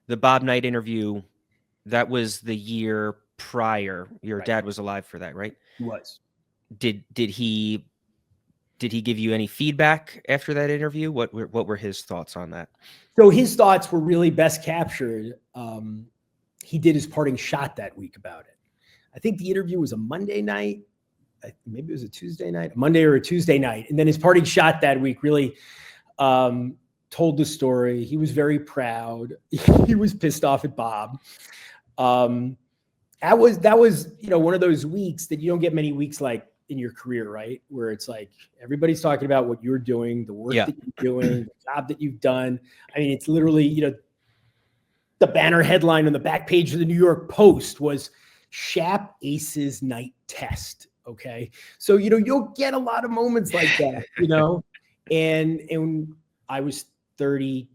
the Bob Knight interview, that was the year prior. Your Right. dad was alive for that, right? He was. Did he give you any feedback after that interview? What were his thoughts on that? So his thoughts were really best captured. He did his parting shot that week about it. I think the interview was a Monday night. Maybe it was a Tuesday night, a Monday or a Tuesday night. And then his parting shot that week really told the story. He was very proud. He was pissed off at Bob. That was, one of those weeks that you don't get many weeks like in your career, right? Where it's like everybody's talking about what you're doing, the work that you're doing, the job that you've done. I mean, it's literally, the banner headline on the back page of the New York Post was Schaap aces night test. Okay. So, you'll get a lot of moments like that, and I was 31.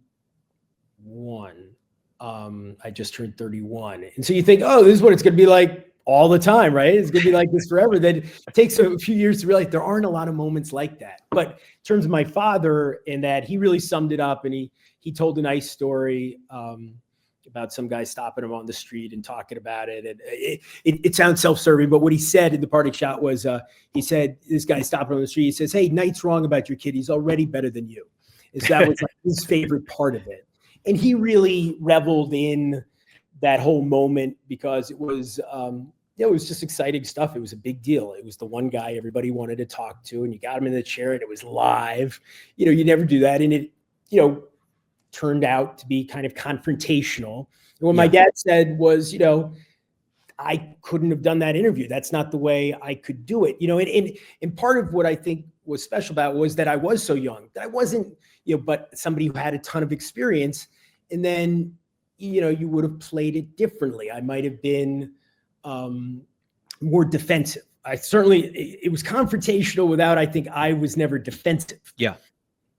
I just turned 31. And so you think, oh, this is what it's going to be like all the time, right? It's going to be like this forever. Then it takes a few years to realize there aren't a lot of moments like that. But in terms of my father, and that he really summed it up, and he told a nice story about some guy stopping him on the street and talking about it. And it sounds self-serving, but what he said in the parting shot was, he said, this guy stopping on the street, he says, "Hey, Knight's wrong about your kid. He's already better than you." That was like his favorite part of it. And he really reveled in that whole moment because it was just exciting stuff. It was a big deal. It was the one guy everybody wanted to talk to, and you got him in the chair, and it was live. You never do that. And it, turned out to be kind of confrontational. And what my dad said was, I couldn't have done that interview. That's not the way I could do it. And part of what I think was special about it was that I was so young, that I wasn't, but somebody who had a ton of experience. And then, you would have played it differently. I might have been more defensive. It was confrontational without, I think I was never defensive. Yeah.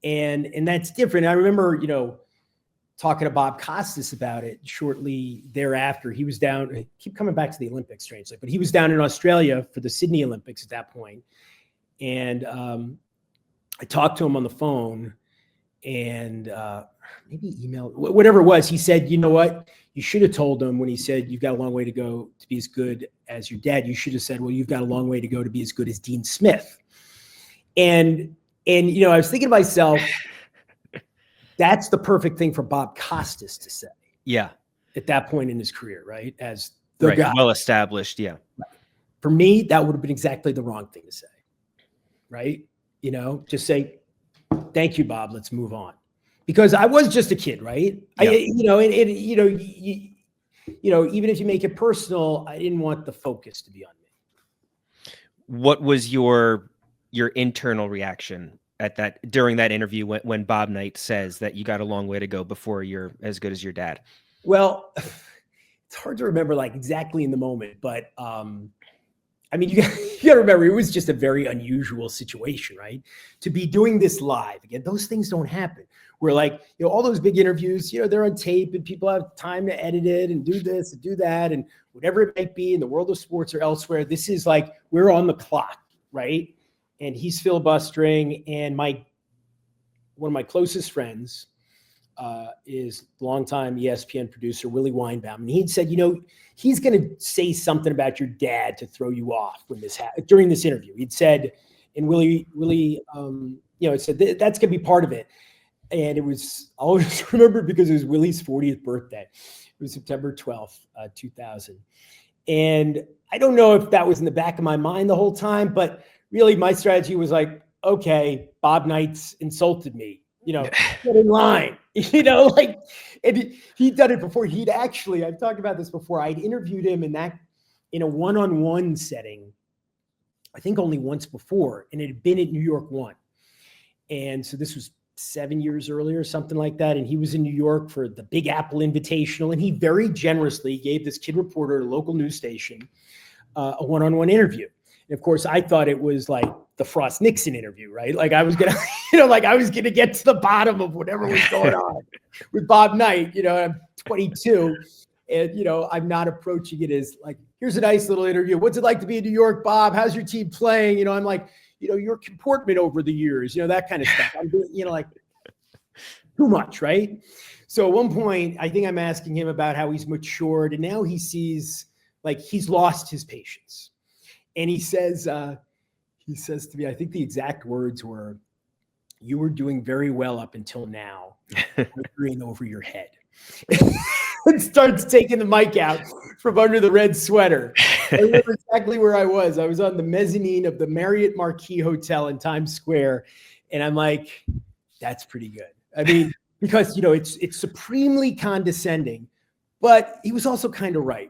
And that's different. I remember, talking to Bob Costas about it shortly thereafter. He was down, I keep coming back to the Olympics, strangely, but he was down in Australia for the Sydney Olympics at that point. And I talked to him on the phone and maybe email, whatever it was. He said, "You know what? You should have told him when he said, you've got a long way to go to be as good as your dad. You should have said, well, you've got a long way to go to be as good as Dean Smith." And I was thinking to myself, that's the perfect thing for Bob Costas to say. Yeah. At that point in his career, right? As the guy. Well established. Yeah. For me, that would have been exactly the wrong thing to say. Right? Just say, "Thank you, Bob. Let's move on." Because I was just a kid, right? Yeah. Even if you make it personal, I didn't want the focus to be on me. What was your internal reaction during that interview when Bob Knight says that you got a long way to go before you're as good as your dad? Well, it's hard to remember like exactly in the moment, but you got to remember it was just a very unusual situation, right? To be doing this live again, those things don't happen. Where like, all those big interviews, they're on tape and people have time to edit it and do this and do that and whatever it might be in the world of sports or elsewhere. This is like, we're on the clock, right? And he's filibustering, and one of my closest friends is longtime ESPN producer Willie Weinbaum, and he'd said, he's going to say something about your dad to throw you off when during this interview. He'd said, and Willie, it said that's going to be part of it, and it was, I'll always remember because it was Willie's 40th birthday. It was September 12th, 2000, and I don't know if that was in the back of my mind the whole time, but really, my strategy was like, okay, Bob Knight's insulted me, get in line, and he'd done it before. I've talked about this before. I'd interviewed him in a one-on-one setting, I think only once before, and it had been at New York One. And so this was 7 years earlier, something like that. And he was in New York for the Big Apple Invitational. And he very generously gave this kid reporter at a local news station a one-on-one interview. And of course, I thought it was like the Frost Nixon interview, right? Like I was gonna, I was gonna get to the bottom of whatever was going on with Bob Knight. I'm 22, and I'm not approaching it as like, here's a nice little interview. What's it like to be in New York, Bob? How's your team playing? I'm like, your comportment over the years, that kind of stuff. I'm doing, like too much, right? So at one point, I think I'm asking him about how he's matured, and now he sees like he's lost his patience. And he says to me, I think the exact words were, "You were doing very well up until now, in over your head." And starts taking the mic out from under the red sweater. I remember exactly where I was. I was on the mezzanine of the Marriott Marquis Hotel in Times Square. And I'm like, that's pretty good. I mean, because, it's supremely condescending, but he was also kind of right.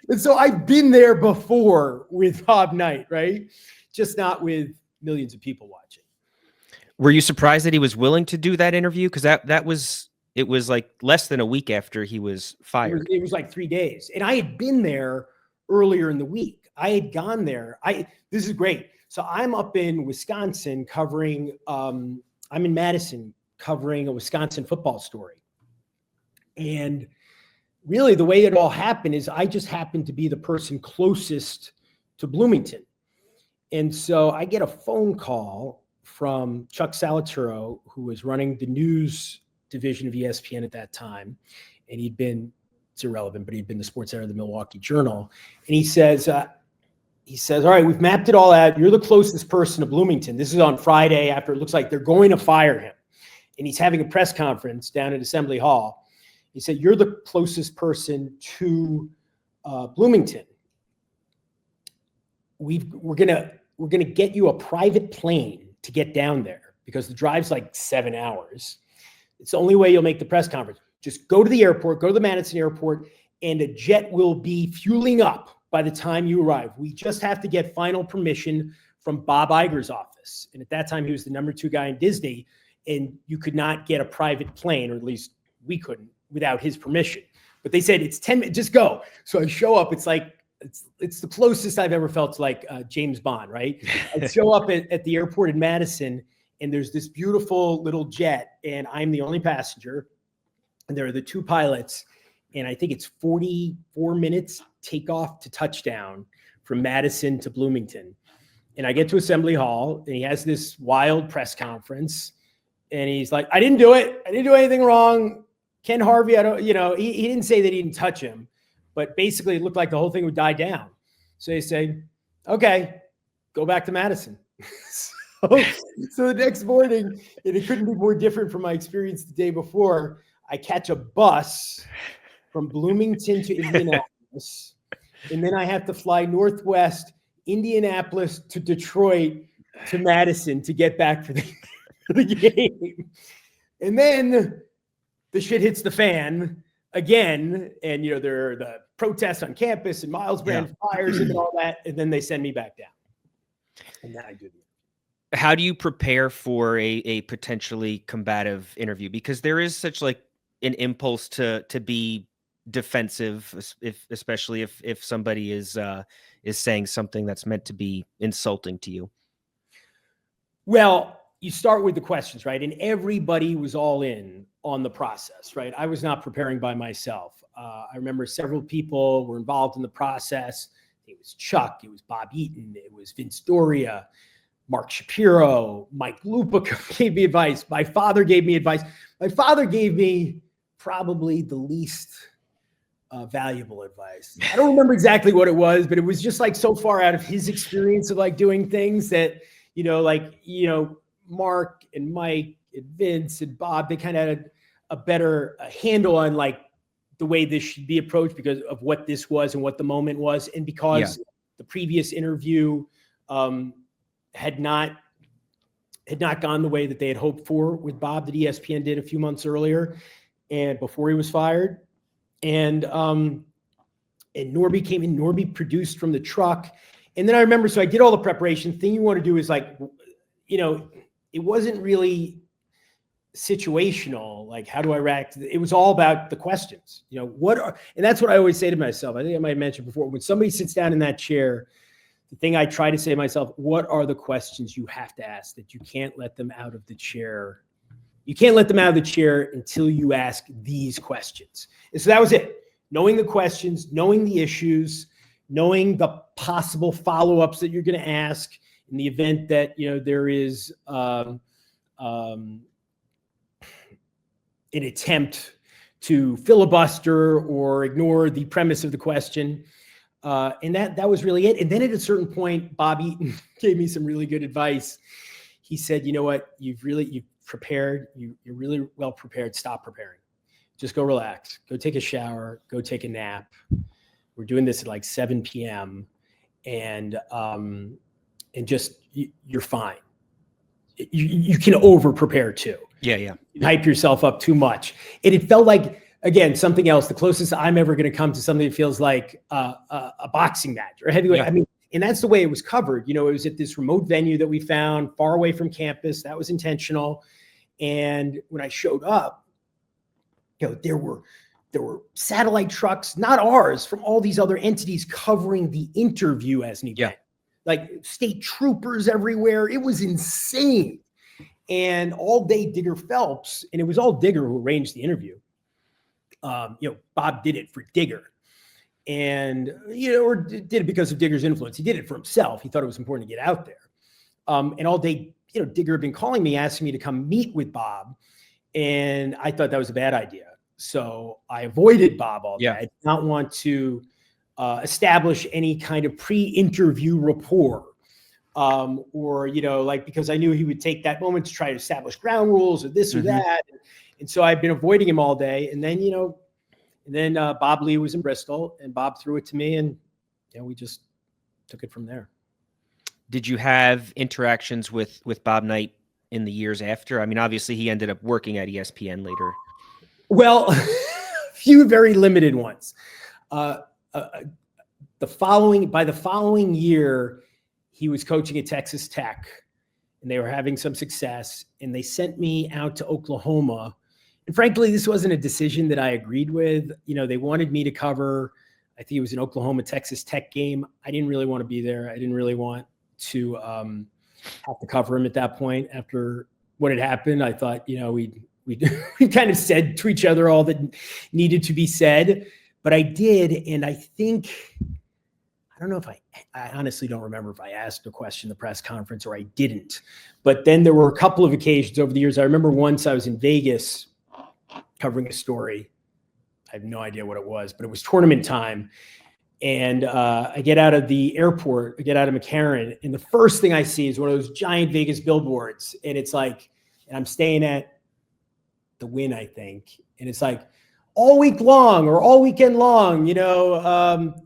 And so I've been there before with Bob Knight, right? Just not with millions of people watching. Were you surprised that he was willing to do that interview? Because it was like less than a week after he was fired. It was like 3 days. And I had been there earlier in the week. I had gone there. This is great. So I'm up in Wisconsin covering, I'm in Madison covering a Wisconsin football story. And really the way it all happened is I just happened to be the person closest to Bloomington. And so I get a phone call from Chuck Salaturo, who was running the news division of ESPN at that time. And it's irrelevant, but he'd been the sports editor of the Milwaukee Journal. And he says, all right, we've mapped it all out. You're the closest person to Bloomington. This is on Friday after it looks like they're going to fire him. And he's having a press conference down at Assembly Hall. He said, you're the closest person to Bloomington. We're gonna get you a private plane to get down there because the drive's like 7 hours. It's the only way you'll make the press conference. Just go to the airport, go to the Madison airport, and a jet will be fueling up by the time you arrive. We just have to get final permission from Bob Iger's office. And at that time, he was the number 2 guy in Disney, and you could not get a private plane, or at least we couldn't, without his permission. But they said, it's 10 minutes, just go. So I show up, it's like, it's the closest I've ever felt to like James Bond, right? I show up at the airport in Madison, and there's this beautiful little jet, and I'm the only passenger, and there are the 2 pilots, and I think it's 44 minutes takeoff to touchdown from Madison to Bloomington. And I get to Assembly Hall, and he has this wild press conference, and he's like, I didn't do it. I didn't do anything wrong. Ken Harvey, he didn't say that he didn't touch him, but basically it looked like the whole thing would die down. So they say, okay, go back to Madison. So the next morning, and it couldn't be more different from my experience the day before, I catch a bus from Bloomington to Indianapolis, and then I have to fly Northwest Indianapolis to Detroit to Madison to get back for the game. And then the shit hits the fan again, and there are the protests on campus and Miles Brand fires and all that, and then they send me back down. And then I do the How do you prepare for a potentially combative interview? Because there is such like an impulse to be defensive, especially if somebody is saying something that's meant to be insulting to you. Well, you start with the questions, right? And everybody was all in on the process, right? I was not preparing by myself. I remember several people were involved in the process. It was Chuck, it was Bob Eaton, it was Vince Doria, Mark Shapiro, Mike Lupa gave me advice. My father gave me advice. My father gave me probably the least valuable advice. I don't remember exactly what it was, but it was just like so far out of his experience of like doing things that, Mark and Mike and Vince and Bob, they kind of had a better handle on like the way this should be approached because of what this was and what the moment was. And because the previous interview had not gone the way that they had hoped for with Bob that ESPN did a few months earlier and before he was fired. And Norby came in, Norby produced from the truck. And then I remember, so I did all the preparation. The thing you want to do is like, it wasn't really situational. Like, how do I react? It was all about the questions, and that's what I always say to myself. I think I might have mentioned before, when somebody sits down in that chair, the thing I try to say to myself, what are the questions you have to ask that you can't let them out of the chair? You can't let them out of the chair until you ask these questions. And so that was it. Knowing the questions, knowing the issues, knowing the possible follow-ups that you're going to ask in the event that, there is, an attempt to filibuster or ignore the premise of the question. And that was really it. And then at a certain point, Bob Eaton gave me some really good advice. He said, you know what, you've prepared, you're really well prepared. Stop preparing. Just go relax. Go take a shower. Go take a nap. We're doing this at like 7 p.m. And just, you're fine. You can over prepare too. Yeah. You hype yourself up too much. And it felt like, again, something else, the closest I'm ever going to come to something that feels like a boxing match or heavyweight. Yeah. I mean, and that's the way it was covered. It was at this remote venue that we found far away from campus. That was intentional. And when I showed up, there were satellite trucks, not ours, from all these other entities covering the interview as an event. Like state troopers everywhere. It was insane. And all day Digger Phelps, and it was all Digger who arranged the interview. Bob did it for Digger. And, or did it because of Digger's influence. He did it for himself. He thought it was important to get out there. And all day, Digger had been calling me, asking me to come meet with Bob. And I thought that was a bad idea. So I avoided Bob all day. I did not want to establish any kind of pre-interview rapport. Because I knew he would take that moment to try to establish ground rules or this or that. And so I've been avoiding him all day. And then, Bob Lee was in Bristol and Bob threw it to me and, we just took it from there. Did you have interactions with Bob Knight in the years after? I mean, obviously he ended up working at ESPN later. Well, few very limited ones. By the following year, he was coaching at Texas Tech and they were having some success and they sent me out to Oklahoma. And frankly, this wasn't a decision that I agreed with. They wanted me to cover, I think it was an Oklahoma Texas Tech game. I didn't really want to be there. I didn't really want to have to cover him at that point. After what had happened, I thought, we kind of said to each other all that needed to be said, but I did. And I think, I don't know if I honestly don't remember if I asked a question in the press conference or I didn't, but then there were a couple of occasions over the years. I remember once I was in Vegas covering a story. I have no idea what it was, but it was tournament time. And I get out of the airport, I get out of McCarran, and the first thing I see is one of those giant Vegas billboards. And it's like, and I'm staying at the Wynn, I think. And it's like all week long or all weekend long,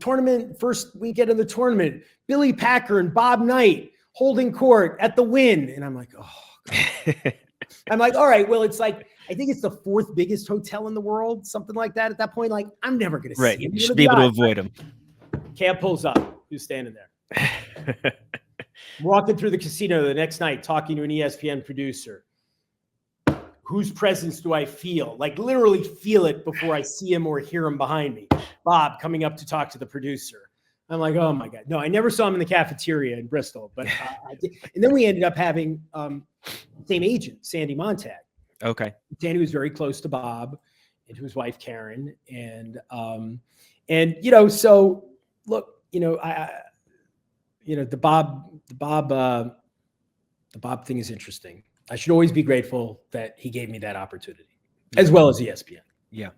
tournament, first weekend of the tournament, Billy Packer and Bob Knight holding court at the Wynn. And I'm like, oh, God. I'm like, all right, well, it's like, I think it's the fourth biggest hotel in the world, something like that at that point. Like, I'm never going to see him. You should be able to avoid him. Cab pulls up. Who's standing there? Walking through the casino the next night, talking to an ESPN producer. Whose presence do I feel? Like literally feel it before I see him or hear him behind me. Bob coming up to talk to the producer. I'm like, oh my God. No, I never saw him in the cafeteria in Bristol, but I did. And then we ended up having same agent, Sandy Montag. Okay. Sandy was very close to Bob and to his wife, Karen. And so look, the Bob thing is interesting. I should always be grateful that he gave me that opportunity as well as ESPN. Yeah.